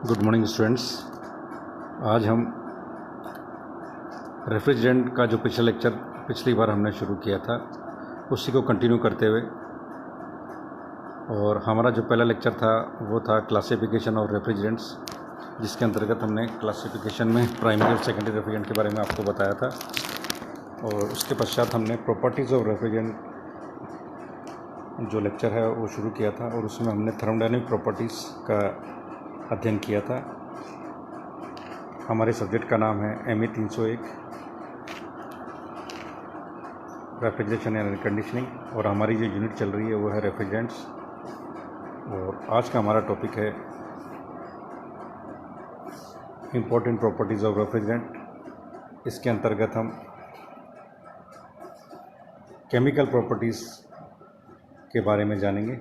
Good morning students. आज हम refrigerant का जो पिछला लेक्चर पिछली बार हमने शुरू किया था उसी को कंटिन्यू करते हुए, और हमारा जो पहला लेक्चर था वो था क्लासिफिकेशन ऑफ रेफ्रिजरेंट्स, जिसके अंतर्गत हमने क्लासिफिकेशन में प्राइमरी और सेकेंडरी रेफ्रिजरेंट के बारे में आपको बताया था। और उसके पश्चात हमने प्रॉपर्टीज़ ऑफ रेफ्रिजरेंट जो लेक्चर है वो शुरू किया था, और उसमें हमने थर्मोडायनामिक प्रॉपर्टीज़ का अध्ययन किया था। हमारे सब्जेक्ट का नाम है MA 301 रेफ्रिजरेशन एंड कंडीशनिंग, और हमारी जो यूनिट चल रही है वो है रेफ्रिजरेंट्स। और आज का हमारा टॉपिक है इम्पोर्टेंट प्रॉपर्टीज़ ऑफ रेफ्रिजरेंट। इसके अंतर्गत हम केमिकल प्रॉपर्टीज़ के बारे में जानेंगे।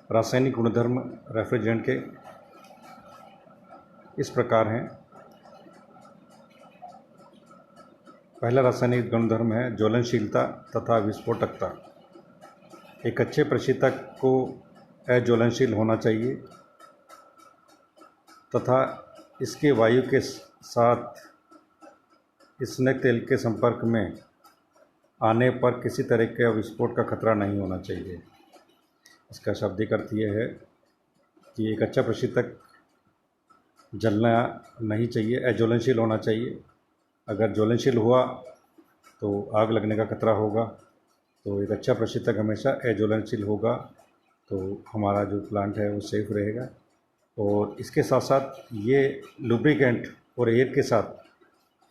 रासायनिक गुणधर्म रेफ्रिजरेंट के इस प्रकार हैं। पहला रासायनिक गुणधर्म है ज्वलनशीलता तथा विस्फोटकता। एक अच्छे प्रशीतक को अज्वलनशील होना चाहिए तथा इसके वायु के साथ स्नेक तेल के संपर्क में आने पर किसी तरह के विस्फोट का खतरा नहीं होना चाहिए। इसका शाब्दिक अर्थ ये है कि एक अच्छा प्रशीतक जलना नहीं चाहिए, अज्वलनशील होना चाहिए। अगर ज्वलनशील हुआ तो आग लगने का खतरा होगा। तो एक अच्छा प्रशीतक हमेशा अज्वलनशील होगा, तो हमारा जो प्लांट है वो सेफ रहेगा। और इसके साथ साथ ये लुब्रिकेंट और एयर के साथ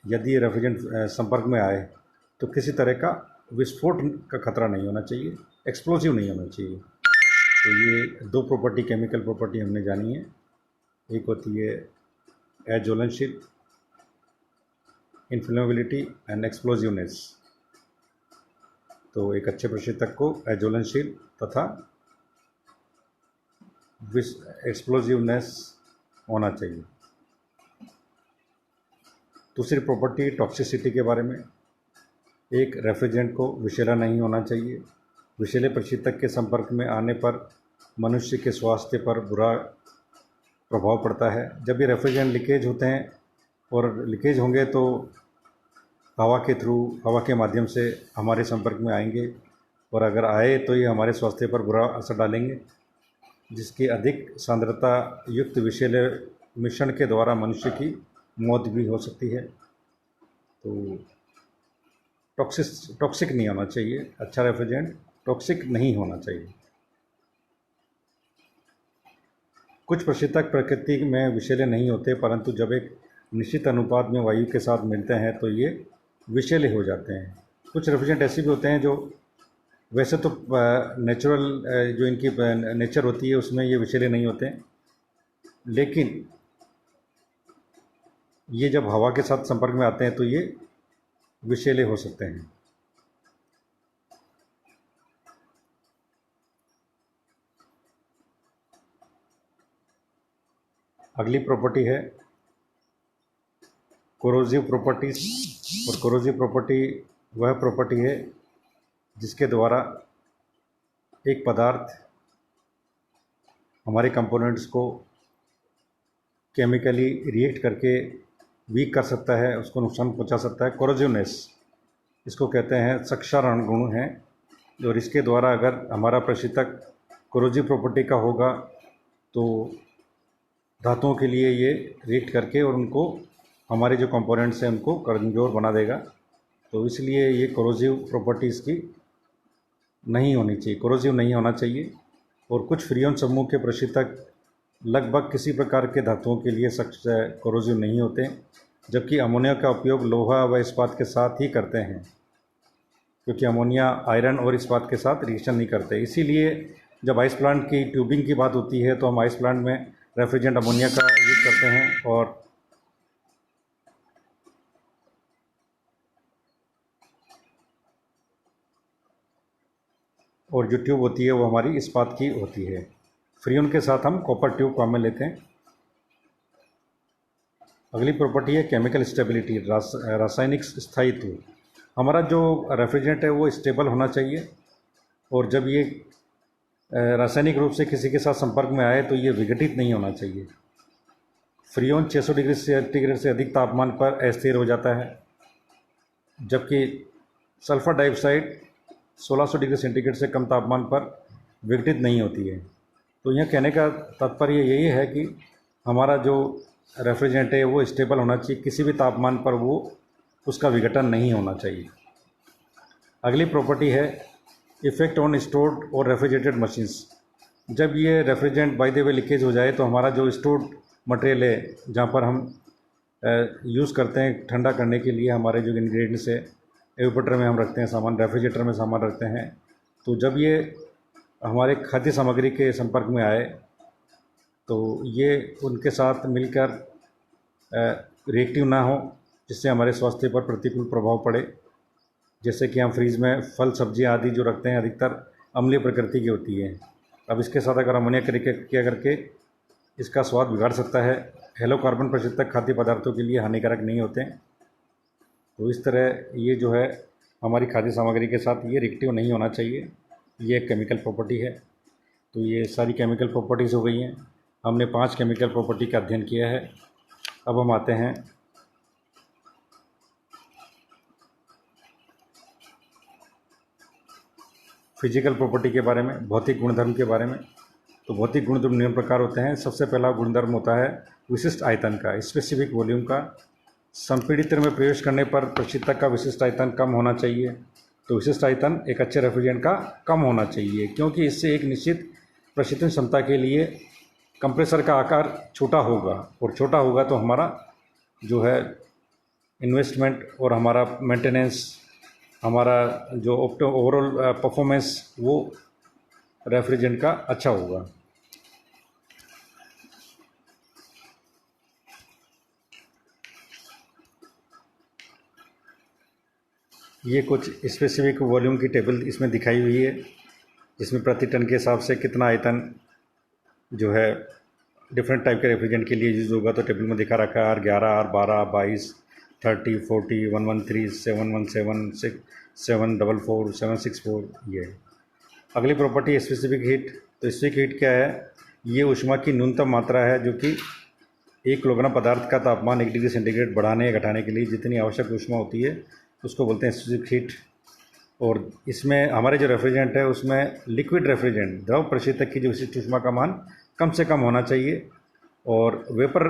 यदि रेफ्रिजरेंट संपर्क में आए तो किसी तरह का विस्फोट का खतरा नहीं होना चाहिए, एक्सप्लोजिव नहीं होना चाहिए। तो ये दो प्रॉपर्टी, केमिकल प्रॉपर्टी हमने जानी है। एक होती है अज्वलनशील, इन्फ्लेमेबिलिटी एंड एक्सप्लोजिवनेस। तो एक अच्छे प्रशीतक को अज्वलनशील तथा एक्सप्लोजिवनेस होना चाहिए। दूसरी प्रॉपर्टी टॉक्सिसिटी के बारे में। एक रेफ्रिजरेंट को विषैला नहीं होना चाहिए। विषैले प्रशीतक के संपर्क में आने पर मनुष्य के स्वास्थ्य पर बुरा प्रभाव पड़ता है। जब ये रेफ्रिजरेंट लीकेज होते हैं, और लीकेज होंगे तो हवा के थ्रू, हवा के माध्यम से हमारे संपर्क में आएंगे, और अगर आए तो ये हमारे स्वास्थ्य पर बुरा असर डालेंगे, जिसकी अधिक सांद्रता युक्त विषैले मिश्रण के द्वारा मनुष्य की मौत भी हो सकती है। तो टॉक्सिक नहीं होना चाहिए। अच्छा रेफ्रिजरेंट टॉक्सिक नहीं होना चाहिए। कुछ प्रशीतक प्रकृति में विषैले नहीं होते, परंतु जब एक निश्चित अनुपात में वायु के साथ मिलते हैं तो ये विषैले हो जाते हैं। कुछ रेफ्रिजरेंट ऐसे भी होते हैं जो वैसे तो नेचुरल जो इनकी नेचर होती है उसमें ये विषैले नहीं होते हैं, लेकिन ये जब हवा के साथ संपर्क में आते हैं तो ये विषैले हो सकते हैं। अगली प्रॉपर्टी है कोरोजिव प्रॉपर्टीज। और कोरोजिव प्रॉपर्टी वह प्रॉपर्टी है जिसके द्वारा एक पदार्थ हमारे कंपोनेंट्स को केमिकली रिएक्ट करके वीक कर सकता है, उसको नुकसान पहुंचा सकता है। कोरोजिवनेस इसको कहते हैं, क्षारण गुण है। और इसके द्वारा अगर हमारा प्रशीतक कोरोजिव प्रॉपर्टी का होगा तो धातुओं के लिए ये रिएक्ट करके और उनको, हमारे जो कंपोनेंट्स हैं उनको कमज़ोर बना देगा। तो इसलिए ये कोरोजिव प्रॉपर्टी इसकी नहीं होनी चाहिए, कोरोजिव नहीं होना चाहिए। और कुछ फ्रियोन समूह के प्रशीतक लगभग किसी प्रकार के धातुओं के लिए सख्त कोरोजिव नहीं होते, जबकि अमोनिया का उपयोग लोहा व इस्पात के साथ ही करते हैं, क्योंकि अमोनिया आयरन और इस्पात के साथ रिएक्शन नहीं करते। इसीलिए जब आइस प्लांट की ट्यूबिंग की बात होती है तो हम आइस प्लांट में रेफ्रिजरेंट अमोनिया का यूज़ करते हैं, और जो ट्यूब होती है वो हमारी इस्पात की होती है। फ्रियोन के साथ हम कॉपर ट्यूब काम में लेते हैं। अगली प्रॉपर्टी है केमिकल स्टेबिलिटी, रासायनिक स्थायित्व। हमारा जो रेफ्रिजरेंट है वो स्टेबल होना चाहिए, और जब ये रासायनिक रूप से किसी के साथ संपर्क में आए तो ये विघटित नहीं होना चाहिए। फ्रीऑन 600 डिग्री सेंटीग्रेड से अधिक तापमान पर अस्थिर हो जाता है, जबकि सल्फर डाइऑक्साइड 1600 डिग्री सेंटीग्रेड से कम तापमान पर विघटित नहीं होती है। तो यह कहने का तात्पर्य यही है कि हमारा जो रेफ्रिजरेंट है वो स्टेबल होना चाहिए, किसी भी तापमान पर वो उसका विघटन नहीं होना चाहिए। अगली प्रॉपर्टी है इफ़ेक्ट ऑन स्टोर्ड और रेफ्रिजरेटेड मशीन्स। जब ये refrigerant by the way leakage हो जाए तो हमारा जो स्टोर्ड मटेरियल है, जहाँ पर हम यूज़ करते हैं ठंडा करने के लिए, हमारे जो इंग्रेडिएंट्स है, एवेपोरेटर में हम रखते हैं सामान, रेफ्रिजरेटर में सामान रखते हैं, तो जब ये हमारे खाद्य सामग्री के संपर्क में आए तो ये उनके साथ मिलकर रिएक्टिव ना हो, जिससे हमारे स्वास्थ्य पर प्रतिकूल प्रभाव पड़े। जैसे कि हम फ्रीज में फल सब्जियां आदि जो रखते हैं अधिकतर अम्लीय प्रकृति की होती है। अब इसके साथ अगर अमोनिया क्रिया करके इसका स्वाद बिगाड़ सकता है। हेलोकार्बन प्रतिशतक खाद्य पदार्थों के लिए हानिकारक नहीं होते। तो इस तरह ये जो है हमारी खाद्य सामग्री के साथ ये रिएक्टिव नहीं होना चाहिए। ये एक केमिकल प्रॉपर्टी है। तो ये सारी केमिकल प्रॉपर्टीज़ हो गई हैं। हमने 5 केमिकल प्रॉपर्टी का अध्ययन किया है। अब हम आते हैं फिजिकल प्रॉपर्टी के बारे में, भौतिक गुणधर्म के बारे में। तो भौतिक गुणधर्म निम्न प्रकार होते हैं। सबसे पहला गुणधर्म होता है विशिष्ट आयतन का, स्पेसिफिक वॉल्यूम का। संपीड़ित में प्रवेश करने पर प्रशीतक का विशिष्ट आयतन कम होना चाहिए। तो विशिष्ट आयतन एक अच्छे रेफ्रिजरेंट का कम होना चाहिए, क्योंकि इससे एक निश्चित प्रशीतन क्षमता के लिए कंप्रेसर का आकार छोटा होगा, और छोटा होगा तो हमारा जो है इन्वेस्टमेंट और हमारा मेंटेनेंस, हमारा जो ओवरऑल परफॉर्मेंस वो रेफ्रिजरेंट का अच्छा होगा। ये कुछ स्पेसिफिक वॉल्यूम की टेबल इसमें दिखाई हुई है, जिसमें प्रति टन के हिसाब से कितना आयतन जो है डिफरेंट टाइप के रेफ्रिजरेंट के लिए यूज़ होगा। तो टेबल में दिखा रखा है R11, R12, 22, 30, 40, 113, 717, 744, 764 ये है। अगली प्रॉपर्टी स्पेसिफिक हीट। तो स्पेसिफिक हीट क्या है? ये ऊष्मा की न्यूनतम मात्रा है जो कि 1 किलोग्राम पदार्थ का तापमान 1 डिग्री सेंटीग्रेड बढ़ाने या घटाने के लिए जितनी आवश्यक ऊष्मा होती है उसको बोलते हैं स्पेसिफिक हीट। और इसमें हमारे जो रेफ्रिजरेंट है उसमें लिक्विड रेफ्रिजरेंट, द्रव प्रशीतक की जो विशिष्ट ऊष्मा का मान कम से कम होना चाहिए, और वेपर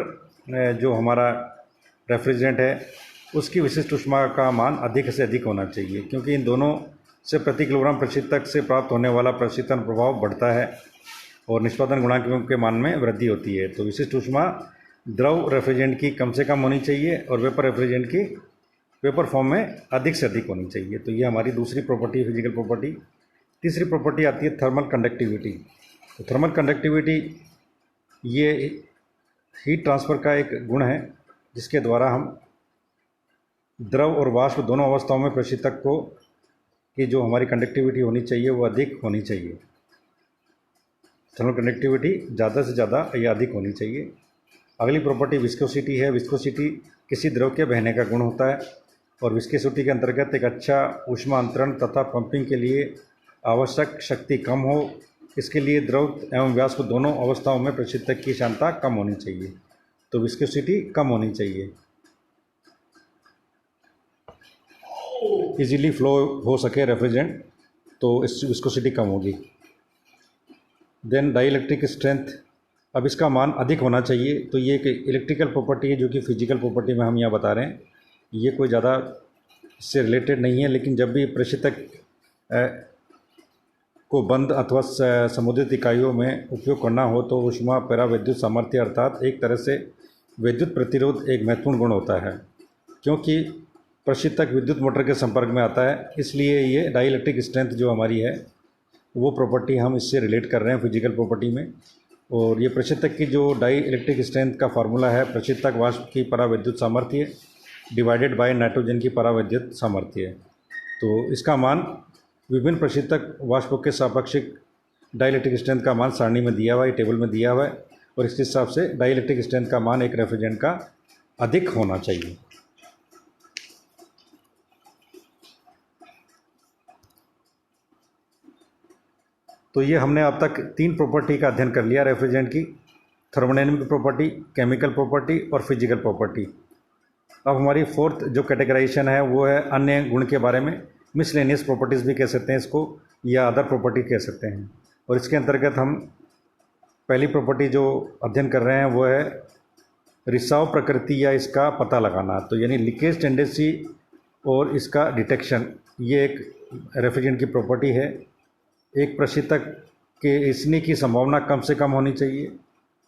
जो हमारा रेफ्रिजरेंट है उसकी विशिष्ट ऊष्मा का मान अधिक से अधिक होना चाहिए, क्योंकि इन दोनों से प्रति किलोग्राम प्रशीतक से प्राप्त होने वाला प्रशीतन प्रभाव बढ़ता है और निष्पादन गुणांक के मान में वृद्धि होती है। तो विशिष्ट ऊष्मा द्रव रेफ्रिजरेंट की कम से कम होनी चाहिए और वेपर रेफ्रिजरेंट की वेपर फॉर्म में अधिक से अधिक होनी चाहिए। तो ये हमारी दूसरी प्रॉपर्टी, फिजिकल प्रॉपर्टी। तीसरी प्रॉपर्टी आती है थर्मल कंडक्टिविटी। तो थर्मल कंडक्टिविटी ये हीट ट्रांसफ़र का एक गुण है जिसके द्वारा हम द्रव और वाष्प दोनों अवस्थाओं में प्रशीतक को की जो हमारी कंडक्टिविटी होनी चाहिए वो अधिक होनी चाहिए। थर्मल कंडक्टिविटी ज़्यादा से ज़्यादा या अधिक होनी चाहिए। अगली प्रॉपर्टी विस्कोसिटी है। विस्कोसिटी किसी द्रव के बहने का गुण होता है, और विस्कोसिटी के अंतर्गत एक अच्छा ऊष्मा अंतरण तथा पंपिंग के लिए आवश्यक शक्ति कम हो। इसके लिए द्रव एवं वाष्प दोनों अवस्थाओं में प्रशीतक की क्षमता कम होनी चाहिए। तो विस्कोसिटी कम होनी चाहिए, इजीली फ्लो हो सके रेफ्रिजरेंट, तो इस विस्कोसिटी कम होगी। Then dielectric strength. अब इसका मान अधिक होना चाहिए। तो ये एक इलेक्ट्रिकल प्रॉपर्टी है जो कि फिजिकल प्रॉपर्टी में हम यहाँ बता रहे हैं। ये कोई ज़्यादा इससे रिलेटेड नहीं है, लेकिन जब भी प्रशीतक को बंद अथवा समुद्रित इकाइयों में उपयोग करना हो तो ऊष्मा पराविद्युत सामर्थ्य अर्थात एक तरह से विद्युत प्रतिरोध एक महत्वपूर्ण गुण होता है, क्योंकि प्रशीतक विद्युत मोटर के संपर्क में आता है। इसलिए ये डाइइलेक्ट्रिक स्ट्रेंथ जो हमारी है वो प्रॉपर्टी हम इससे रिलेट कर रहे हैं फिजिकल प्रॉपर्टी में। और ये प्रशीतक की जो डाइइलेक्ट्रिक स्ट्रेंथ का फार्मूला है प्रशीतक वाष्प की पराविद्युत सामर्थ्य डिवाइडेड बाय नाइट्रोजन की पराविद्युत सामर्थ्य। तो इसका मान विभिन्न प्रशीतक वाष्पों के सापेक्षिक डाइइलेक्ट्रिक स्ट्रेंथ का मान सारणी में दिया हुआ है, टेबल में दिया हुआ है, और इसके हिसाब से डाइइलेक्ट्रिक स्ट्रेंथ का मान एक रेफ्रिजरेंट का अधिक होना चाहिए। तो ये हमने अब तक 3 प्रॉपर्टी का अध्ययन कर लिया रेफ्रिजरेंट की। थर्मोडायनेमिक प्रॉपर्टी, केमिकल प्रॉपर्टी और फिजिकल प्रॉपर्टी। अब हमारी फोर्थ जो कैटेगराइजेशन है वो है अन्य गुण के बारे में, मिसलेनियस प्रॉपर्टीज़ भी कह सकते हैं इसको, या अदर प्रॉपर्टी कह सकते हैं। और इसके अंतर्गत हम पहली प्रॉपर्टी जो अध्ययन कर रहे हैं वो है रिसाव प्रकृति या इसका पता लगाना। तो यानी लीकेज टेंडेंसी और इसका डिटेक्शन, ये एक रेफ्रिजरेंट की प्रॉपर्टी है। एक प्रशीतक के रिसने की संभावना कम से कम होनी चाहिए,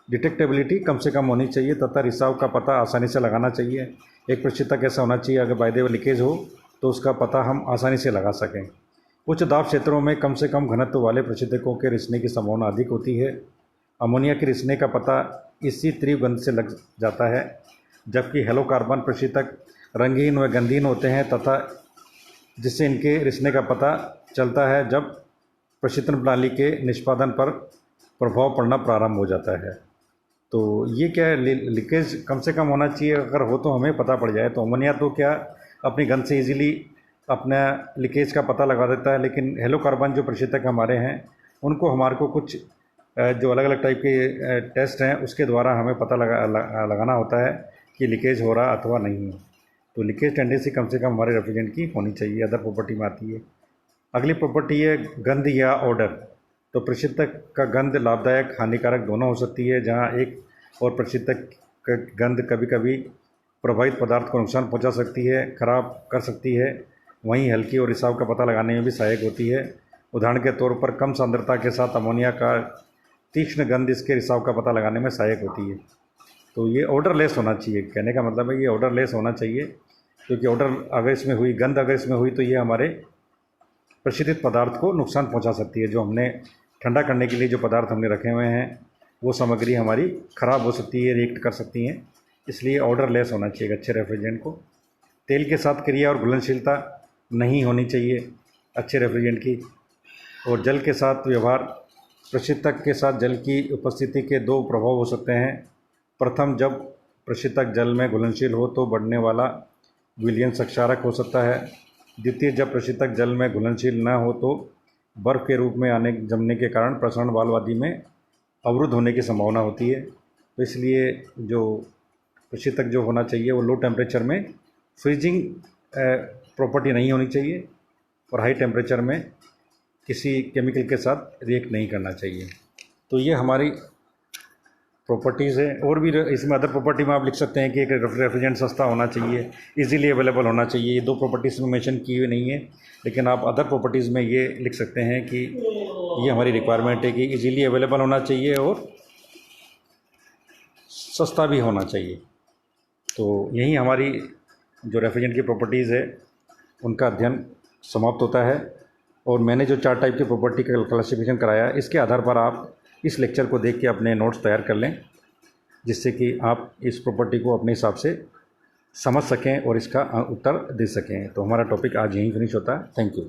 डिटेक्टेबिलिटी कम से कम होनी चाहिए तथा रिसाव का पता आसानी से लगाना चाहिए। एक प्रशीतक ऐसा होना चाहिए अगर बाय द वे लीकेज हो तो उसका पता हम आसानी से लगा सकें। उच्च दाब क्षेत्रों में कम से कम घनत्व वाले प्रशीतकों के रिसने की संभावना अधिक होती है। अमोनिया के रिसने का पता इसी तीव्र गंध से लग जाता है, जबकि हेलोकार्बन प्रशीतक रंगीन व गंधहीन होते हैं तथा जिससे इनके रिसने का पता चलता है जब प्रशीतन प्रणाली के निष्पादन पर प्रभाव पड़ना प्रारंभ हो जाता है। तो ये क्या है, लीकेज कम से कम होना चाहिए, अगर हो तो हमें पता पड़ जाए। तो अमोनिया तो क्या अपनी गंध से इजीली अपना लीकेज का पता लगा देता है, लेकिन हेलोकार्बन जो प्रशीतक हमारे हैं उनको हमारे को कुछ जो अलग अलग टाइप के टेस्ट हैं उसके द्वारा हमें पता लगाना होता है कि लीकेज हो रहा अथवा नहीं है। तो लीकेज टेंडेंसी कम से कम हमारे रेफ्रिजरेंट की होनी चाहिए, अदर प्रॉपर्टी में आती है। अगली प्रॉपर्टी है गंध या ऑडर। तो प्रशीतक का गंध लाभदायक हानिकारक दोनों हो सकती है, जहां एक और प्रशीतक का गंध कभी कभी प्रभावित पदार्थ को नुकसान पहुंचा सकती है, खराब कर सकती है, वहीं हल्की और रिसाव का पता लगाने में भी सहायक होती है। उदाहरण के तौर पर कम सांद्रता के साथ अमोनिया का तीक्ष्ण गंध इसके रिसाव का पता लगाने में सहायक होती है। तो ये ऑर्डरलेस होना चाहिए, कहने का मतलब है ये ऑर्डरलेस होना चाहिए, क्योंकि ऑर्डर अगर इसमें हुई, गंध अगर इसमें हुई तो ये हमारे प्रशीतित पदार्थ को नुकसान पहुंचा सकती है। जो हमने ठंडा करने के लिए जो पदार्थ हमने रखे हुए हैं वो सामग्री हमारी ख़राब हो सकती है, रिएक्ट कर सकती हैं, इसलिए ऑर्डरलेस होना चाहिए अच्छे रेफ्रिजरेंट को। तेल के साथ क्रिया और घुलनशीलता नहीं होनी चाहिए अच्छे रेफ्रिजरेंट की। और जल के साथ व्यवहार, प्रशीतक के साथ जल की उपस्थिति के दो प्रभाव हो सकते हैं। प्रथम, जब प्रशीतक जल में घुलनशील हो तो बढ़ने वाला विलयन क्षारक हो सकता है। द्वितीय, जब प्रशीतक जल में घुलनशील न हो तो बर्फ़ के रूप में जमने के कारण प्रसरण वाल्व आदि में अवरुद्ध होने की संभावना होती है। तो इसलिए जो प्रशीतक जो होना चाहिए वो लो टेम्परेचर में फ्रीजिंग प्रॉपर्टी नहीं होनी चाहिए और हाई टेम्परेचर में किसी केमिकल के साथ रिएक्ट नहीं करना चाहिए। तो ये हमारी प्रॉपर्टीज़ है। और भी इसमें अदर प्रॉपर्टी में आप लिख सकते हैं कि एक रेफ्रिजरेंट सस्ता होना चाहिए, इजीली अवेलेबल होना चाहिए। ये दो प्रॉपर्टीज़ में मेंशन की हुई नहीं है, लेकिन आप अदर प्रॉपर्टीज़ में ये लिख सकते हैं कि ये हमारी रिक्वायरमेंट है कि इजीली अवेलेबल होना चाहिए और सस्ता भी होना चाहिए। तो यही हमारी जो रेफ्रिजरेंट की प्रॉपर्टीज़ है उनका अध्ययन समाप्त होता है। और मैंने जो 4 टाइप की प्रॉपर्टी का क्लासिफिकेशन कराया है, इसके आधार पर आप इस लेक्चर को देख के अपने नोट्स तैयार कर लें, जिससे कि आप इस प्रॉपर्टी को अपने हिसाब से समझ सकें और इसका उत्तर दे सकें। तो हमारा टॉपिक आज यहीं फिनिश होता है। Thank you.